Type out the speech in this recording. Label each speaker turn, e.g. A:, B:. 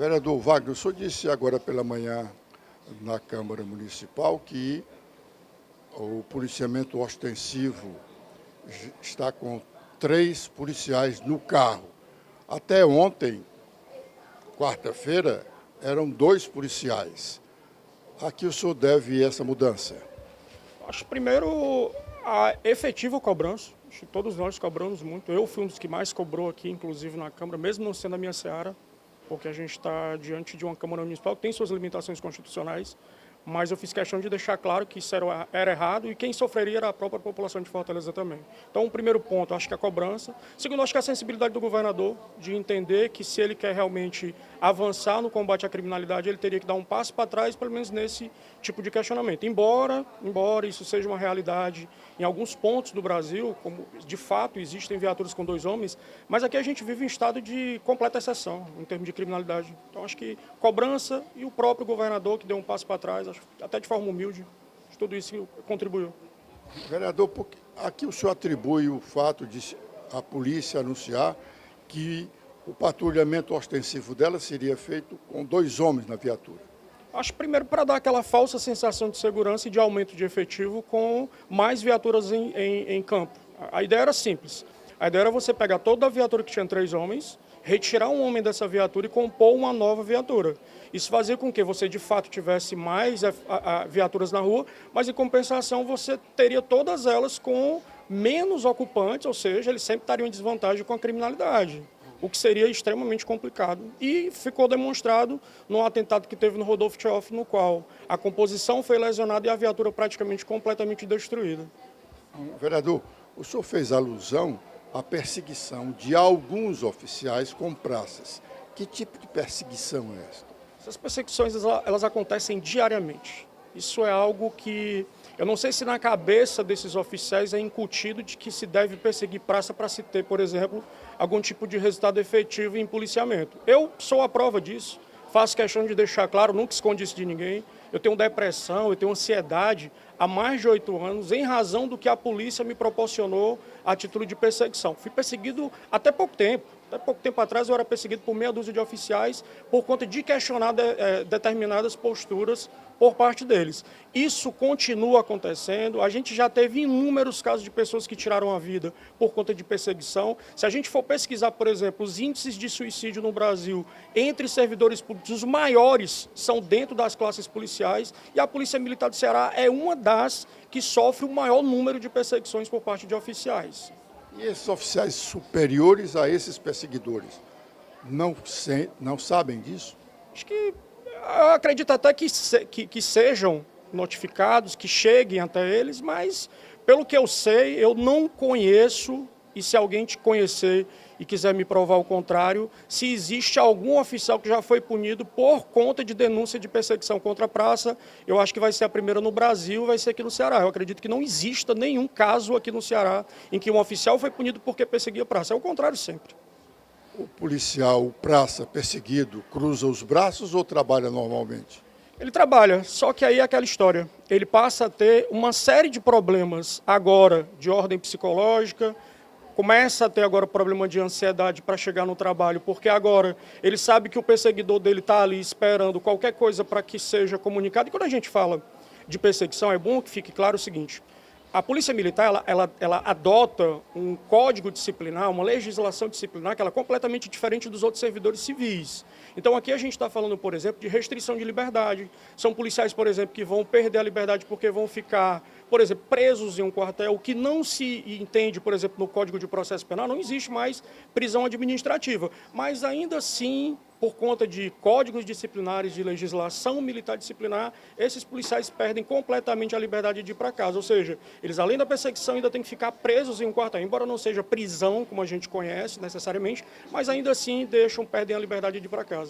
A: Vereador Wagner, o senhor disse agora pela manhã na Câmara Municipal que o policiamento ostensivo está com 3 policiais no carro. Até ontem, quarta-feira, eram 2 policiais. A que o senhor deve essa mudança?
B: Acho primeiro a efetiva cobrança. Acho que todos nós cobramos muito. Eu fui um dos que mais cobrou aqui, inclusive na Câmara, mesmo não sendo a minha seara, porque a gente está diante de uma Câmara Municipal que tem suas limitações constitucionais, mas eu fiz questão de deixar claro que isso era errado e quem sofreria era a própria população de Fortaleza também. Então, o primeiro ponto, acho que é a cobrança. Segundo, acho que é a sensibilidade do governador de entender que se ele quer realmente avançar no combate à criminalidade, ele teria que dar um passo para trás, pelo menos nesse tipo de questionamento. Embora isso seja uma realidade em alguns pontos do Brasil, como de fato existem viaturas com 2 homens, mas aqui a gente vive em estado de completa exceção em termos de criminalidade. Então, acho que cobrança e o próprio governador que deu um passo para trás, até de forma humilde, tudo isso contribuiu.
A: Vereador, aqui o senhor atribui o fato de a polícia anunciar que o patrulhamento ostensivo dela seria feito com 2 homens na viatura.
B: Acho primeiro para dar aquela falsa sensação de segurança e de aumento de efetivo com mais viaturas em campo. A ideia era simples. A ideia era você pegar toda a viatura que tinha 3 homens, retirar um homem dessa viatura e compor uma nova viatura. Isso fazia com que você, de fato, tivesse mais viaturas na rua, mas, em compensação, você teria todas elas com menos ocupantes, ou seja, eles sempre estariam em desvantagem com a criminalidade, o que seria extremamente complicado. E ficou demonstrado no atentado que teve no Rodolfo Tioff, no qual a composição foi lesionada e a viatura praticamente completamente destruída.
A: Vereador, o senhor fez alusão à perseguição de alguns oficiais com praças. Que tipo de perseguição é esta?
B: Essas perseguições elas acontecem diariamente. Isso é algo que eu não sei se na cabeça desses oficiais é incutido de que se deve perseguir praça para se ter, por exemplo, algum tipo de resultado efetivo em policiamento. Eu sou a prova disso, faço questão de deixar claro, nunca escondi isso de ninguém. Eu tenho depressão, eu tenho ansiedade há mais de 8 anos, em razão do que a polícia me proporcionou a título de perseguição. Fui perseguido até pouco tempo. Até pouco tempo atrás eu era perseguido por meia dúzia de oficiais por conta de questionar determinadas posturas por parte deles. Isso continua acontecendo, a gente já teve inúmeros casos de pessoas que tiraram a vida por conta de perseguição. Se a gente for pesquisar, por exemplo, os índices de suicídio no Brasil entre servidores públicos, os maiores são dentro das classes policiais, e a Polícia Militar do Ceará é uma das que sofre o maior número de perseguições por parte de oficiais.
A: E esses oficiais superiores a esses perseguidores não sabem disso?
B: Acho que eu acredito até que sejam notificados, que cheguem até eles, mas pelo que eu sei, eu não conheço, e se alguém te conhecer e quiser me provar o contrário, se existe algum oficial que já foi punido por conta de denúncia de perseguição contra a praça, eu acho que vai ser a primeira no Brasil, vai ser aqui no Ceará. Eu acredito que não exista nenhum caso aqui no Ceará em que um oficial foi punido porque perseguia a praça. É o contrário sempre.
A: O policial, o praça perseguido, cruza os braços ou trabalha normalmente?
B: Ele trabalha, só que aí é aquela história. Ele passa a ter uma série de problemas agora de ordem psicológica, começa a ter agora problema de ansiedade para chegar no trabalho, porque agora ele sabe que o perseguidor dele está ali esperando qualquer coisa para que seja comunicado. E quando a gente fala de perseguição, é bom que fique claro o seguinte: a Polícia Militar ela adota um código disciplinar, uma legislação disciplinar que ela é completamente diferente dos outros servidores civis. Então aqui a gente está falando, por exemplo, de restrição de liberdade. São policiais, por exemplo, que vão perder a liberdade porque vão ficar, por exemplo, presos em um quartel, o que não se entende, por exemplo, no Código de Processo Penal, não existe mais prisão administrativa. Mas ainda assim, por conta de códigos disciplinares, de legislação militar disciplinar, esses policiais perdem completamente a liberdade de ir para casa. Ou seja, eles, além da perseguição, ainda têm que ficar presos em um quartel, embora não seja prisão, como a gente conhece necessariamente, mas ainda assim perdem a liberdade de ir para casa.